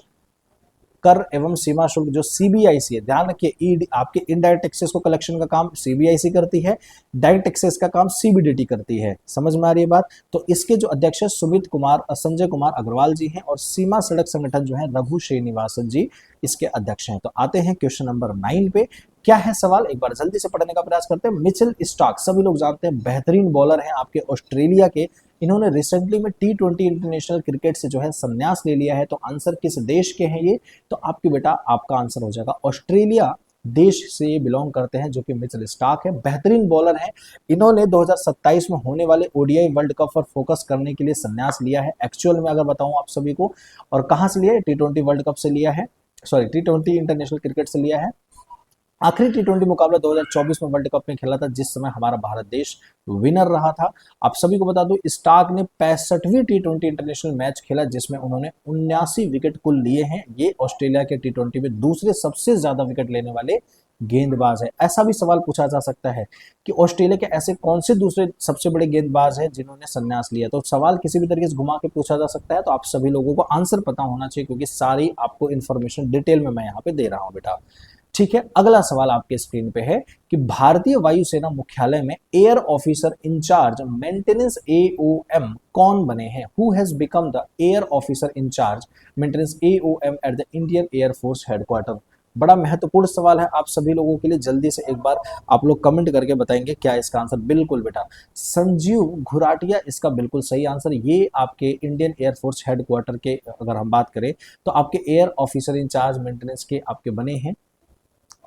कर एवं सीमा शुल्क जो सीबीआईसी है, ध्यान रखिए, ईडी आपके इनडायरेक्ट टैक्सेस को कलेक्शन का काम सीबीआईसी करती है, डायरेक्ट टैक्सेस का काम सीबीडीटी करती है। समझ में आ रही है बात। तो इसके जो अध्यक्ष है संजय कुमार अग्रवाल जी हैं, और सीमा सड़क संगठन जो है रघु श्रीनिवासन जी इसके अध्यक्ष हैं। तो आते हैं क्वेश्चन नंबर 9 पे। क्या है सवाल, एक बार जल्दी से पढ़ने का प्रयास करते हैं। मिचेल स्टार्क, सभी लोग जानते हैं, बेहतरीन बॉलर हैं आपके ऑस्ट्रेलिया के। इन्होंने रिसेंटली में टी20 इंटरनेशनल क्रिकेट से जो है संन्यास ले लिया है। तो आंसर किस देश के हैं ये, तो आपके बेटा आपका आंसर हो जाएगा ऑस्ट्रेलिया देश से ये बिलोंग करते हैं, जो कि मिचेल स्टार्क है, बेहतरीन बॉलर हैं। इन्होंने 2027 में होने वाले ओडीआई वर्ल्ड कप पर फोकस करने के लिए संन्यास लिया है। एक्चुअल में अगर बताऊं आप सभी को, और कहां से लिया है, टी20 वर्ल्ड कप से लिया है, सॉरी टी20 इंटरनेशनल क्रिकेट से लिया है। आखिरी टी20 मुकाबला 2024 में वर्ल्ड कप में खेला था, जिस समय हमारा भारत देश विनर रहा था। आप सभी को बता दूं, स्टार्क ने 65वीं टी20 इंटरनेशनल मैच खेला, जिसमें उन्होंने 79 विकेट कुल लिए हैं। ये ऑस्ट्रेलिया के टी20 में दूसरे सबसे ज्यादा विकेट लेने वाले गेंदबाज है। ऐसा भी सवाल पूछा जा सकता है कि ऑस्ट्रेलिया के ऐसे कौन से दूसरे सबसे बड़े गेंदबाज हैं जिन्होंने संन्यास लिया। तो सवाल किसी भी तरीके से घुमा के पूछा जा सकता है, तो आप सभी लोगों को आंसर पता होना चाहिए, क्योंकि सारी आपको इन्फॉर्मेशन डिटेल में मैं यहाँ पे दे रहा हूँ बेटा। ठीक है, अगला सवाल आपके स्क्रीन पे है कि भारतीय वायुसेना मुख्यालय में air officer incharge maintenance AOM कौन बने हैं। Who has become the air officer incharge maintenance AOM at the Indian Air Force headquarter. बड़ा महत्वपूर्ण सवाल है आप सभी लोगों के लिए, जल्दी से एक बार आप लोग कमेंट करके बताएंगे क्या इसका आंसर। बिल्कुल बेटा, संजीव घुराटिया इसका बिल्कुल सही आंसर। ये आपके इंडियन एयरफोर्स हेडक्वार्टर के अगर हम बात करें तो आपके एयर ऑफिसर इंचार्ज मेंटेनेंस के आपके बने हैं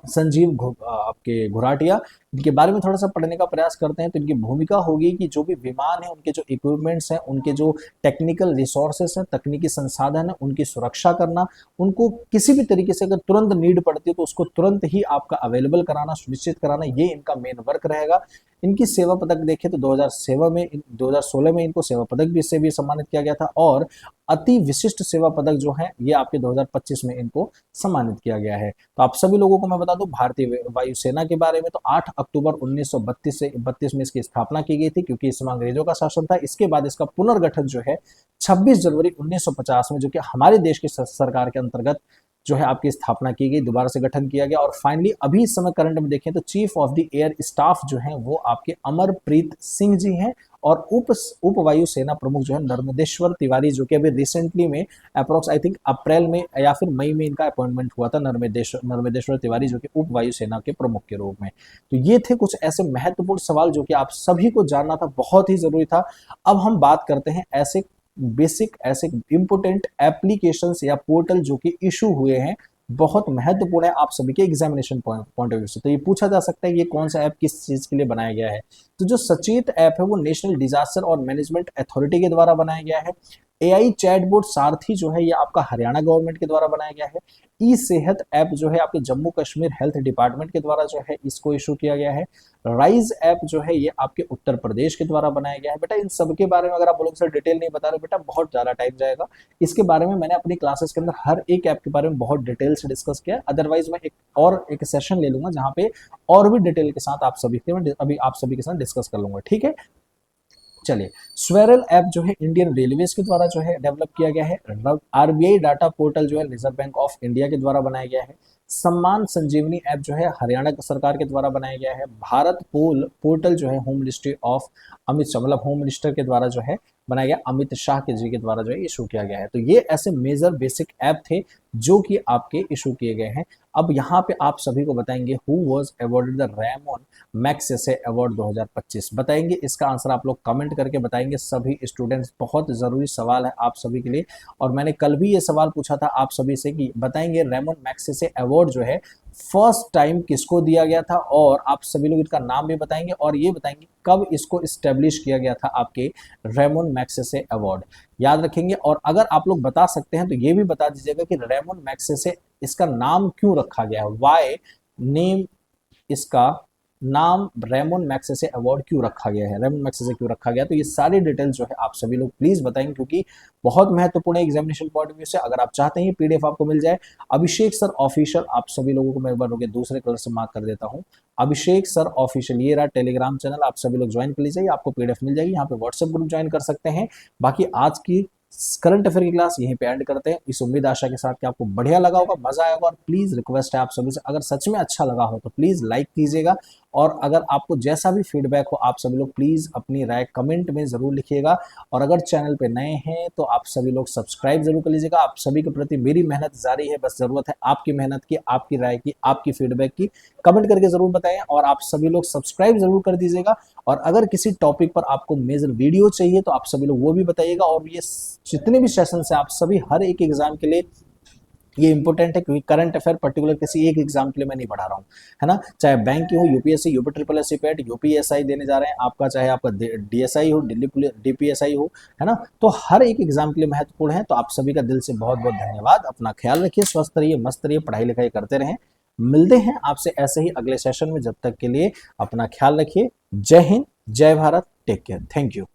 संजीव आपके घुराटिया। इनके बारे में थोड़ा सा पढ़ने का प्रयास करते हैं। तो इनकी भूमिका होगी कि जो भी विमान है, उनके जो इक्विपमेंट्स हैं, उनके जो टेक्निकल रिसोर्सेस हैं, तकनीकी संसाधन है, उनकी सुरक्षा करना, उनको किसी भी तरीके से अगर तुरंत नीड पड़ती है तो उसको तुरंत ही आपका अवेलेबल कराना, सुनिश्चित कराना, ये इनका मेन वर्क रहेगा। इनकी सेवा पदक देखें तो 2016 में इनको सेवा पदक भी से भी सम्मानित किया गया था, और अति विशिष्ट सेवा पदक जो है ये आपके 2025 में इनको सम्मानित किया गया है। तो आप सभी लोगों को मैं बता दूं भारतीय वायुसेना के बारे में, तो 8 अक्टूबर 1932 में इसकी स्थापना की गई थी, क्योंकि इसमें अंग्रेजों का शासन था। इसके बाद इसका पुनर्गठन जो है 26 जनवरी 1950 में, जो कि हमारे देश की सरकार के अंतर्गत जो है आपकी स्थापना की गई, दोबारा से गठन किया गया। और फाइनली अभी इस समय करंट में देखें तो chief of the air staff जो है वो आपके अमरप्रीत सिंह जी हैं, और उप वायु सेना प्रमुख जो है नर्मदेश्वर तिवारी, जो कि अभी रिसेंटली में अप्रोक्स आई थिंक अप्रैल में या फिर मई में इनका अपॉइंटमेंट हुआ था, नर्मदेश्वर तिवारी, जो कि उप वायु सेना के प्रमुख के रूप में। तो ये थे कुछ ऐसे महत्वपूर्ण सवाल जो कि आप सभी को जानना था, बहुत ही जरूरी था। अब हम बात करते हैं ऐसे बेसिक ऐसे इंपोर्टेंट एप्लीकेशंस या पोर्टल जो कि इशू हुए हैं, बहुत महत्वपूर्ण है आप सभी के एग्जामिनेशन पॉइंट ऑफ व्यू से। तो ये पूछा जा सकता है ये कौन सा ऐप किस चीज के लिए बनाया गया है। तो जो सचेत ऐप है वो नेशनल डिजास्टर और मैनेजमेंट अथॉरिटी के द्वारा बनाया गया है। एआई चैटबॉट सारथी जो है ये आपका हरियाणा गवर्नमेंट के द्वारा बनाया गया है। ई सेहत ऐप जो है आपके जम्मू कश्मीर हेल्थ डिपार्टमेंट के द्वारा जो है इसको इशू किया गया है। राइज ऐप जो है ये आपके उत्तर प्रदेश के द्वारा बनाया गया है। बेटा इन सब के बारे में अगर आप बोलोगे सर डिटेल नहीं बता रहे बेटा, बहुत ज्यादा टाइम जाएगा। इसके बारे में मैंने अपनी क्लासेस के अंदर हर एक ऐप के बारे में बहुत डिटेल से डिस्कस किया। अदरवाइज मैं एक सेशन ले लूंगा जहां पे और भी डिटेल के साथ आप सभी के साथ डिस्कस कर लूंगा, ठीक है। चलिए, स्वेरल ऐप जो है इंडियन रेलवेज के द्वारा जो है डेवलप किया गया है। आरबीआई डाटा पोर्टल जो है रिजर्व बैंक ऑफ इंडिया के द्वारा बनाया गया है। सम्मान संजीवनी ऐप जो है हरियाणा सरकार के द्वारा बनाया गया है। भारत पोर्टल जो है home ministry of Amit Shah, मतलब होम मिनिस्टर के द्वारा जो है बनाया गया, अमित शाह के जी के द्वारा जो है इशू किया गया है। तो ये ऐसे मेजर बेसिक ऐप थे जो कि आपके इशू किए गए हैं। अब यहाँ पे आप सभी को बताएंगे who was awarded the Ramon Magsaysay award 2025, बताएंगे इसका आंसर आप लोग कमेंट करके बताएंगे सभी स्टूडेंट्स। बहुत जरूरी सवाल है आप सभी के लिए, और मैंने कल भी ये सवाल पूछा था आप सभी से कि बताएंगे रेमन मैग्सेसे अवार्ड जो है फर्स्ट टाइम किसको दिया गया था, और आप सभी लोग इनका नाम भी बताएंगे और ये बताएंगे कब इसको इस्टेब्लिश किया गया था आपके रेमन मैग्सेसे अवार्ड, याद रखेंगे। और अगर आप लोग बता सकते हैं तो ये भी बता दीजिएगा कि रेमन मैग्सेसे इसका नाम क्यों रखा गया है, वाई नेम, इसका नाम रेमन मैग्सेसे अवार्ड क्यों रखा गया है, रेमन मैग्सेसे क्यों रखा गया। तो ये सारी डिटेल जो है आप सभी लोग प्लीज बताएंगे क्योंकि बहुत महत्वपूर्ण है एग्जामिनेशन पॉइंट ऑफ व्यू से। अगर आप चाहते हैं पीडीएफ आपको मिल जाए, अभिषेक सर ऑफिशियल, आप सभी लोगों को मैं एक बार रुके दूसरे कलर से मार्क कर देता हूँ, अभिषेक सर ऑफिशियल, ये रहा टेलीग्राम चैनल, आप सभी लोग ज्वाइन कर लीजिए, आपको पीडीएफ मिल जाएगी। यहाँ पे व्हाट्सएप ग्रुप ज्वाइन कर सकते हैं। बाकी आज की करंट अफेयर की क्लास यहीं पे एंड करते हैं, इस उम्मीद आशा के साथ कि आपको बढ़िया लगा होगा, मजा आएगा। और प्लीज रिक्वेस्ट है आप सभी से, अगर सच में अच्छा लगा हो तो प्लीज लाइक कीजिएगा, और अगर आपको जैसा भी फीडबैक हो आप सभी लोग प्लीज अपनी राय कमेंट में जरूर लिखिएगा। और अगर चैनल पे नए हैं तो आप सभी लोग सब्सक्राइब जरूर कर लीजिएगा। आप सभी के प्रति मेरी मेहनत जारी है, बस जरूरत है आपकी मेहनत की, आपकी राय की, आपकी फीडबैक की, कमेंट करके जरूर बताएं। और आप सभी लोग सब्सक्राइब जरूर कर दीजिएगा। और अगर किसी टॉपिक पर आपको मेजर वीडियो चाहिए तो आप सभी लोग वो भी बताइएगा। और ये जितने भी सेशन है आप सभी हर एक एग्जाम के लिए ये इंपॉर्टेंट है, क्योंकि करंट अफेयर पर्टिकुलर किसी एक एग्जाम के लिए मैं नहीं पढ़ा रहा हूँ, है ना, चाहे बैंक की हो, UPSC, UP triple S, CPET, UPSI देने जा रहे हैं आपका, चाहे आपका डीएसआई हो, दिल्ली डीपीएसआई हो, है ना, तो हर एक एग्जाम के लिए महत्वपूर्ण है। तो आप सभी का दिल से बहुत बहुत धन्यवाद। अपना ख्याल रखिए, स्वस्थ रहिए, मस्त रहिए, पढ़ाई लिखाई करते रहें। मिलते हैं आपसे ऐसे ही अगले सेशन में, जब तक के लिए अपना ख्याल रखिए। जय हिंद, जय Bharat, take care, thank you.